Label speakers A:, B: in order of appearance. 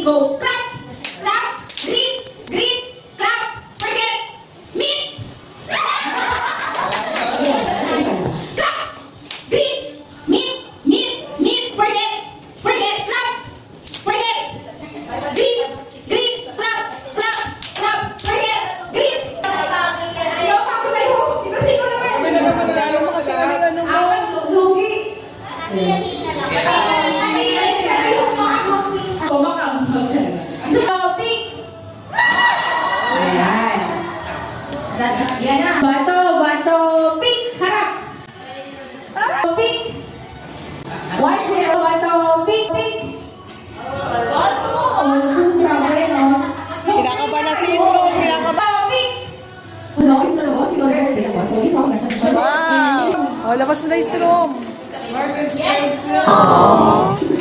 A: ready, go. Clap, clap, greet, clap, forget, meet. Clap, greet, meet, forget, clap, forget, greet, clap, forget, greet. Ayaw pa ako sa'yo. Kasi ko naman.
B: Kami na naman nanalo mo kasi ano mo.
A: Lugi. Yan na. Bato, pick, harap. Pick. 1-0, bato, pick. Grabe, no?
B: Kinakabahan na si Isron, kinakabahan.
A: Pick. Wala ko yung dalawa, siguro. So, ikaw na siya.
B: Wow! Oh, labas mo na Isron.
A: Aww.